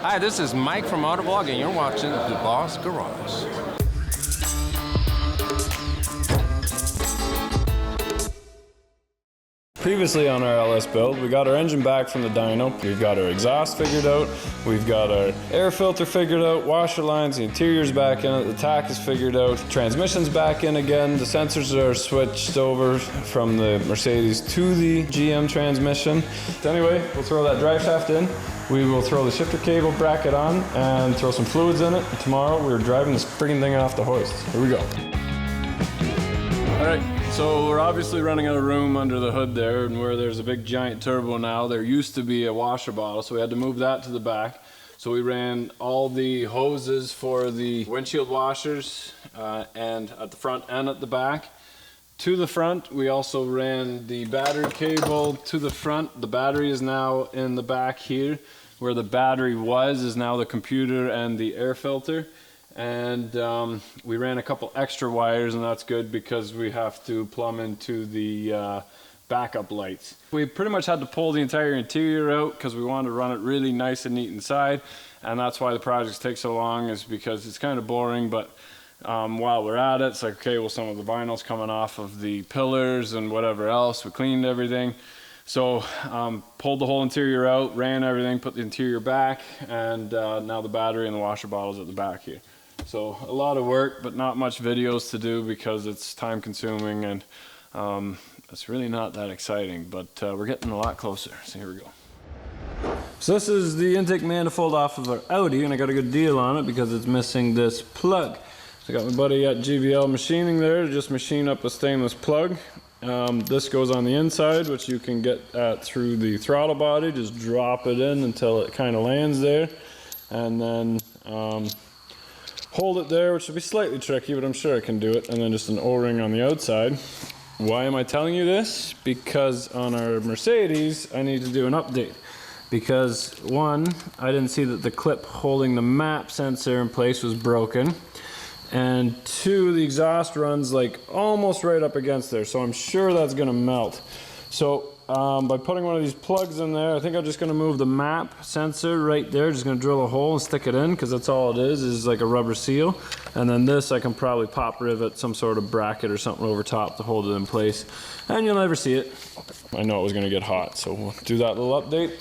Hi, this is Mike from Autovlog, and you're watching The Boss Garage. Previously on our LS build, we got our engine back from the dyno, we've got our exhaust figured out, we've got our air filter figured out, washer lines, the interior's back in it, the tack is figured out, transmission's back in again, the sensors are switched over from the Mercedes to the GM transmission. Anyway, we'll throw that drive shaft in, we will throw the shifter cable bracket on and throw some fluids in it. Tomorrow we're driving this friggin' thing off the hoist. Here we go. Alright. So we're obviously running out of room under the hood there, and where there's a big giant turbo now, there used to be a washer bottle, so we had to move that to the back. So we ran all the hoses for the windshield washers and at the front and at the back. To the front, we also ran the battery cable to the front. The battery is now in the back here. Where the battery was is now the computer and the air filter. And we ran a couple extra wires, and that's good because we have to plumb into the backup lights. We pretty much had to pull the entire interior out because we wanted to run it really nice and neat inside, and that's why the projects take so long, is because it's kind of boring, but while we're at it, it's like, okay, well, some of the vinyl's coming off of the pillars and whatever else. We cleaned everything. So pulled the whole interior out, ran everything, put the interior back, and now the battery and the washer bottle's at the back here. So a lot of work, but not much videos to do because it's time consuming, and it's really not that exciting, but we're getting a lot closer. So here we go. So this is the intake manifold off of our Audi, and I got a good deal on it because it's missing this plug. So I got my buddy at GVL Machining there to just machine up a stainless plug. This goes on the inside, which you can get at through the throttle body. Just drop it in until it kind of lands there, and then hold it there, which will be slightly tricky, but I'm sure I can do it, and then just an O-ring on the outside. Why am I telling you this? Because on our Mercedes, I need to do an update. Because one, I didn't see that the clip holding the map sensor in place was broken. And two, the exhaust runs like almost right up against there, so I'm sure that's gonna melt. So by putting one of these plugs in there, I think I'm just gonna move the map sensor right there, just gonna drill a hole and stick it in, because that's all it is like a rubber seal. And then this, I can probably pop rivet some sort of bracket or something over top to hold it in place, and you'll never see it. I know it was gonna get hot, so we'll do that little update.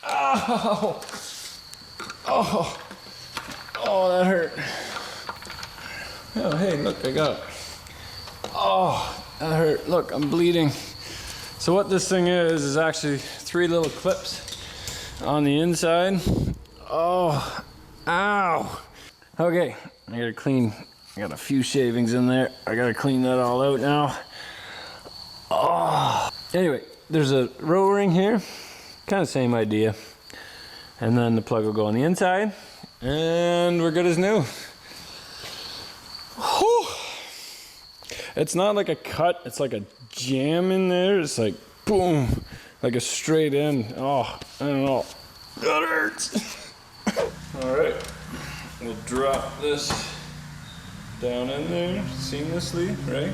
Ow! Oh, oh, that hurt. Oh, hey, look, I got it. Oh, that hurt. Look, I'm bleeding. So what this thing is actually 3 little clips on the inside. Oh, ow. Okay, I gotta clean. I got a few shavings in there. I gotta clean that all out now. Oh. Anyway, there's a row ring here. Kind of same idea. And then the plug will go on the inside. And we're good as new. Whew. It's not like a cut, it's like a jam in there. It's like boom, like a straight in. Oh, I don't know. That hurts. All right, we'll drop this down in there seamlessly, right?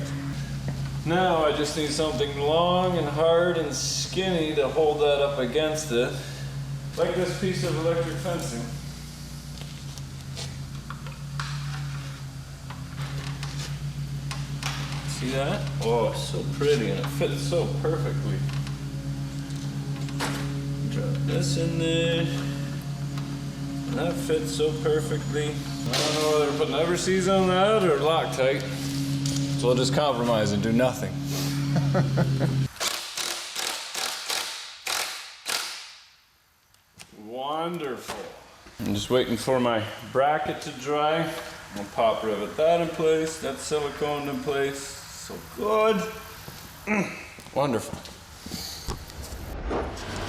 Now I just need something long and hard and skinny to hold that up against it, like this piece of electric fencing. See that? Oh, it's so pretty, and it fits so perfectly. Drop this in there. And that fits so perfectly. I don't know whether to put an overseas on that or Loctite. So we'll just compromise and do nothing. Wonderful. I'm just waiting for my bracket to dry. I'll pop rivet that in place. That's silicone in place. So good. Wonderful.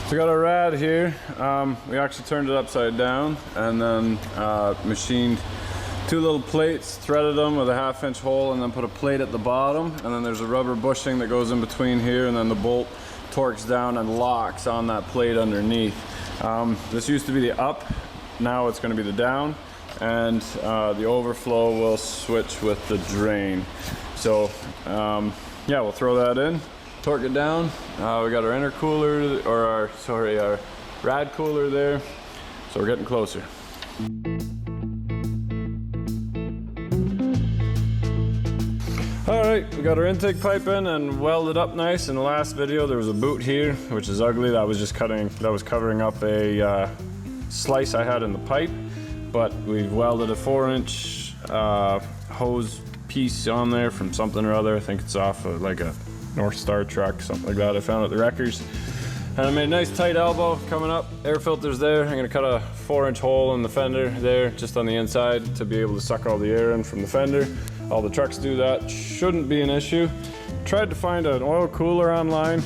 We got our rad here. We actually turned it upside down and then machined 2 little plates, threaded them with a 1/2-inch hole, and then put a plate at the bottom. And then there's a rubber bushing that goes in between here, and then the bolt torques down and locks on that plate underneath. This used to be the up, now it's going to be the down, and the overflow will switch with the drain. So yeah, we'll throw that in, torque it down. We got our intercooler, or our rad cooler there. So we're getting closer. All right, we got our intake pipe in and welded up nice. In the last video, there was a boot here, which is ugly. That was just covering up a slice I had in the pipe. But we've welded a 4-inch hose piece on there from something or other. I think it's off of like a North Star truck, something like that. I found at the wreckers. And I made a nice tight elbow coming up. Air filter's there. I'm gonna cut a 4-inch hole in the fender there, just on the inside, to be able to suck all the air in from the fender. All the trucks do that, shouldn't be an issue. Tried to find an oil cooler online,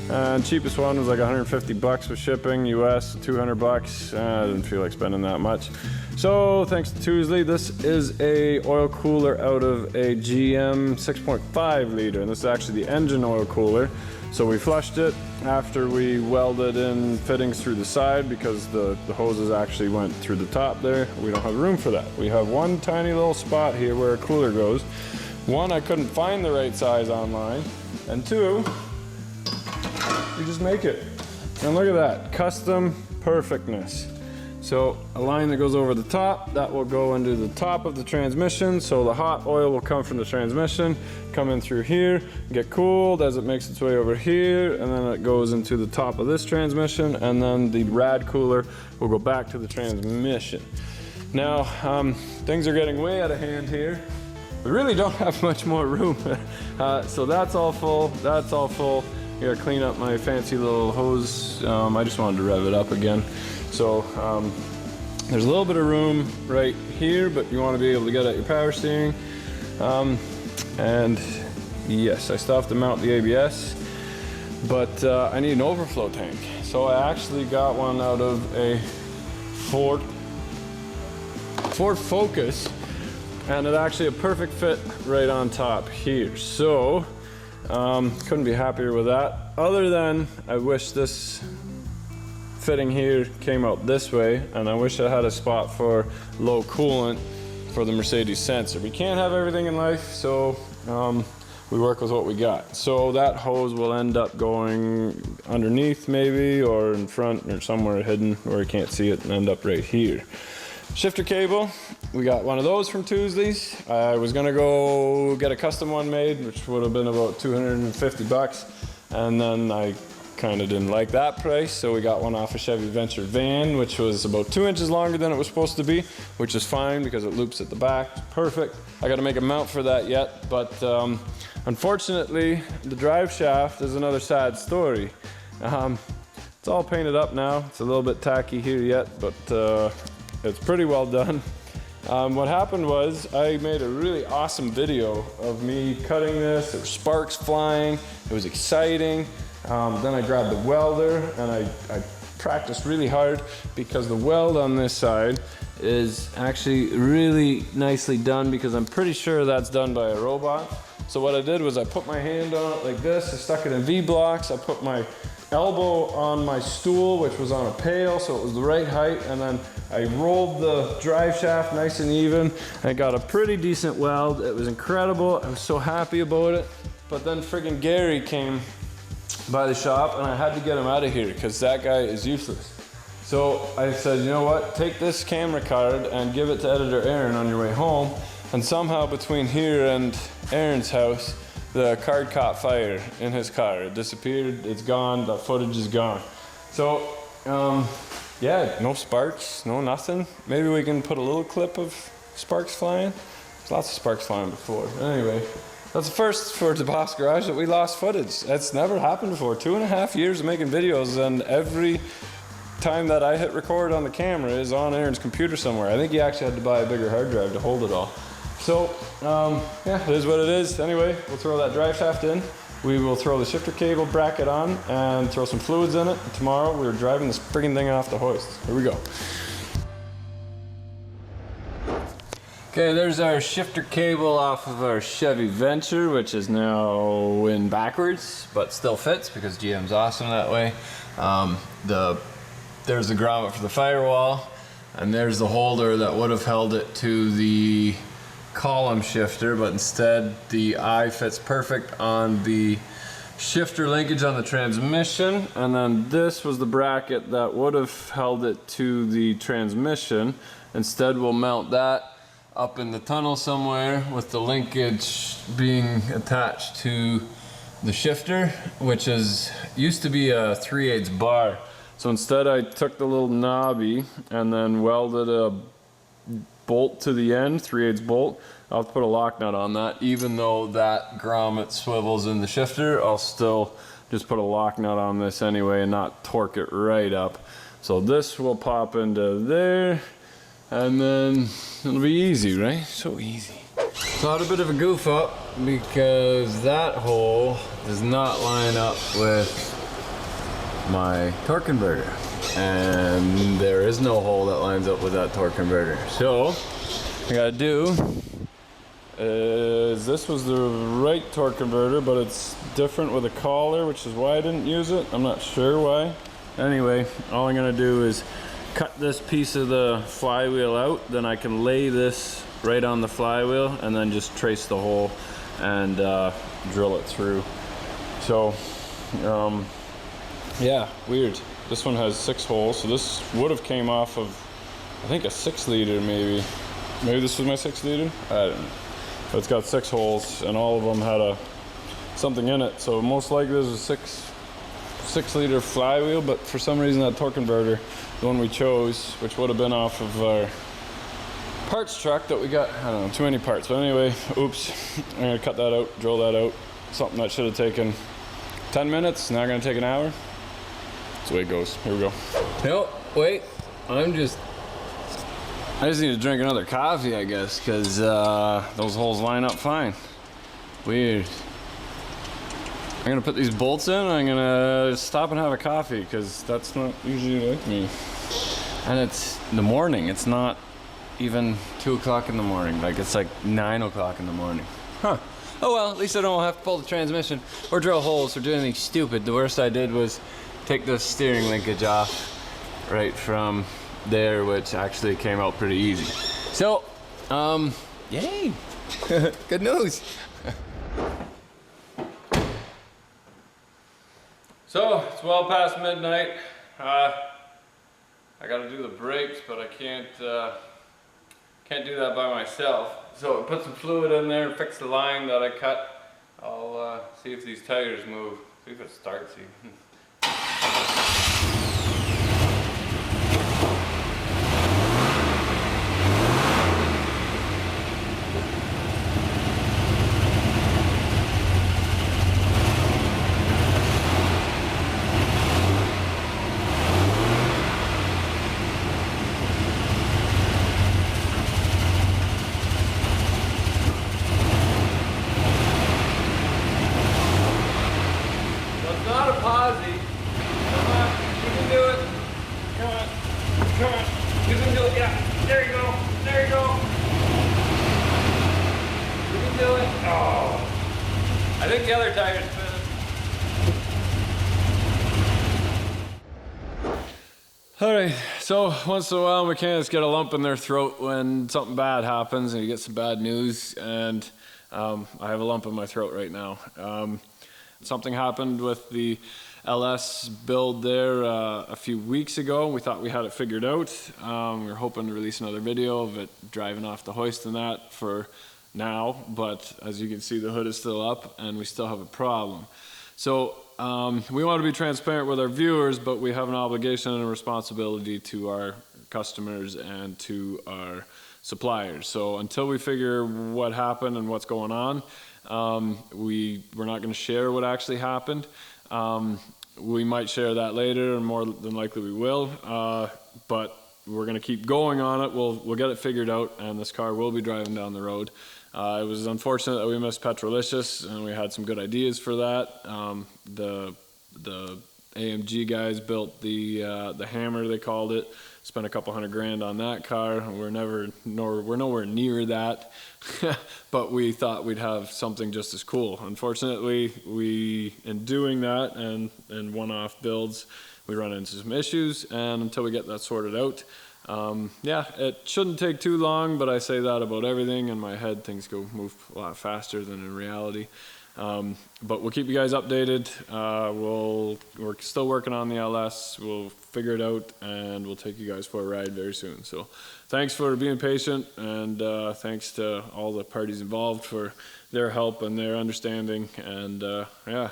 and cheapest one was like 150 bucks with shipping, US, 200 bucks. I didn't feel like spending that much. So thanks to Tuesday, this is a oil cooler out of a GM 6.5 liter, and this is actually the engine oil cooler. So we flushed it after we welded in fittings through the side, because the hoses actually went through the top there. We don't have room for that. We have one tiny little spot here where a cooler goes. One, I couldn't find the right size online, and two, you just make it. And look at that, custom perfectness. So a line that goes over the top, that will go into the top of the transmission. So the hot oil will come from the transmission, come in through here, get cooled as it makes its way over here, and then it goes into the top of this transmission, and then the rad cooler will go back to the transmission. Now, things are getting way out of hand here. We really don't have much more room. So that's all full, that's all full. I gotta clean up my fancy little hose. I just wanted to rev it up again. So there's a little bit of room right here, but you want to be able to get at your power steering. And yes, I still have to mount the ABS, but I need an overflow tank. So I actually got one out of a Ford Focus, and it's actually a perfect fit right on top here. So couldn't be happier with that. Other than I wish this fitting here came out this way, and I wish I had a spot for low coolant for the Mercedes sensor. We can't have everything in life, so we work with what we got. So that hose will end up going underneath maybe, or in front, or somewhere hidden where you can't see it, and end up right here. Shifter cable, we got one of those from Tuesdays. I was gonna go get a custom one made, which would have been about 250 bucks, and then I kind of didn't like that price, so we got one off a Chevy Venture van, which was about 2 inches longer than it was supposed to be, which is fine because it loops at the back. Perfect. I got to make a mount for that yet, but unfortunately, the drive shaft is another sad story. It's all painted up now. It's a little bit tacky here yet, but it's pretty well done. What happened was I made a really awesome video of me cutting this. There were sparks flying. It was exciting. Then I grabbed the welder, and I practiced really hard, because the weld on this side is actually really nicely done, because I'm pretty sure that's done by a robot. So what I did was I put my hand on it like this, I stuck it in V-blocks, I put my elbow on my stool, which was on a pail, so it was the right height, and then I rolled the drive shaft nice and even. I got a pretty decent weld. It was incredible. I was so happy about it. But then friggin' Gary came by the shop, and I had to get him out of here because that guy is useless. So I said, you know what, take this camera card and give it to editor Aaron on your way home. And somehow between here and Aaron's house, the card caught fire in his car. It disappeared, it's gone, the footage is gone. So yeah, no sparks, no nothing. Maybe we can put a little clip of sparks flying. There's lots of sparks flying before. Anyway, that's the first for the Boss Garage, that we lost footage. That's never happened before. 2.5 years of making videos, and every time that I hit record on the camera is on Aaron's computer somewhere. I think he actually had to buy a bigger hard drive to hold it all. So, yeah, it is what it is. Anyway, we'll throw that drive shaft in. We will throw the shifter cable bracket on and throw some fluids in it. And tomorrow we're driving this friggin' thing off the hoist. Here we go. Okay, there's our shifter cable off of our Chevy Venture, which is now in backwards, but still fits because GM's awesome that way. There's the grommet for the firewall, and there's the holder that would have held it to the column shifter, but instead the eye fits perfect on the shifter linkage on the transmission, and then this was the bracket that would have held it to the transmission. Instead, we'll mount that up in the tunnel somewhere with the linkage being attached to the shifter, which used to be a 3/8 bar. So instead I took the little knobby and then welded a bolt to the end, 3/8 bolt. I'll put a lock nut on that. Even though that grommet swivels in the shifter, I'll still just put a lock nut on this anyway and not torque it right up. So this will pop into there, and then it'll be easy, right? So easy. So I had a bit of a goof up because that hole does not line up with my torque converter, and there is no hole that lines up with that torque converter. So what I gotta do is, this was the right torque converter, but it's different with a collar, which is why I didn't use it. I'm not sure why. Anyway, all I'm gonna do is cut this piece of the flywheel out, then I can lay this right on the flywheel and then just trace the hole and drill it through. So yeah, weird. This one has 6 holes, so this would have came off of, I think, a 6-liter maybe. Maybe this was my 6-liter? I don't know. But it's got 6 holes, and all of them had something in it. So most likely there's a 6-liter flywheel, but for some reason that torque converter, the one we chose, which would have been off of our parts truck that we got, I don't know, too many parts. But anyway, oops, I'm gonna cut that out, drill that out. Something that should have taken 10 minutes, now gonna take an hour. That's the way it goes. Here we go. No, wait, I just need to drink another coffee, I guess, because those holes line up fine. Weird. I'm gonna put these bolts in, and I'm gonna stop and have a coffee, because that's not usually like me. And it's the morning, it's not even 2 o'clock in the morning, like it's like 9 o'clock in the morning. Huh. Oh well, at least I don't have to pull the transmission or drill holes or do anything stupid. The worst I did was take the steering linkage off right from there, which actually came out pretty easy. So, yay! Good news! So, it's well past midnight. I gotta do the brakes, but I can't do that by myself. So I put some fluid in there and fix the line that I cut. I'll see if these tires move, see if it starts even. I think the other tire's finished. Alright, so once in a while mechanics get a lump in their throat when something bad happens and you get some bad news, and I have a lump in my throat right now. Something happened with the LS build there a few weeks ago. We thought we had it figured out. We were hoping to release another video of it driving off the hoist and that for now, but as you can see, the hood is still up and we still have a problem. So we want to be transparent with our viewers, but we have an obligation and a responsibility to our customers and to our suppliers. So until we figure what happened and what's going on, we're not going to share what actually happened. We might share that later, and more than likely we will, but we're going to keep going on it. We'll get it figured out, and this car will be driving down the road. It was unfortunate that we missed Petrolicious, and we had some good ideas for that. The AMG guys built the Hammer, they called it. Spent a couple $100,000 on that car. We're nowhere near that, but we thought we'd have something just as cool. Unfortunately, in doing that and one-off builds, we run into some issues, and until we get that sorted out, yeah, it shouldn't take too long, but I say that about everything. In my head, things move a lot faster than in reality. But we'll keep you guys updated. We're still working on the LS. We'll figure it out, and we'll take you guys for a ride very soon. So thanks for being patient, and thanks to all the parties involved for their help and their understanding. And yeah,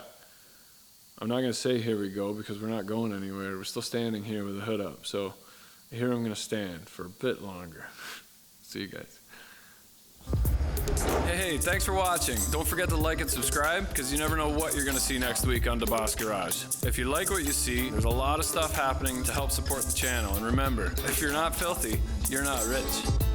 I'm not going to say here we go because we're not going anywhere. We're still standing here with the hood up. So here I'm going to stand for a bit longer. See you guys. Hey, thanks for watching. Don't forget to like and subscribe, because you never know what you're going to see next week on DeBoss Garage. If you like what you see, there's a lot of stuff happening to help support the channel. And remember, if you're not filthy, you're not rich.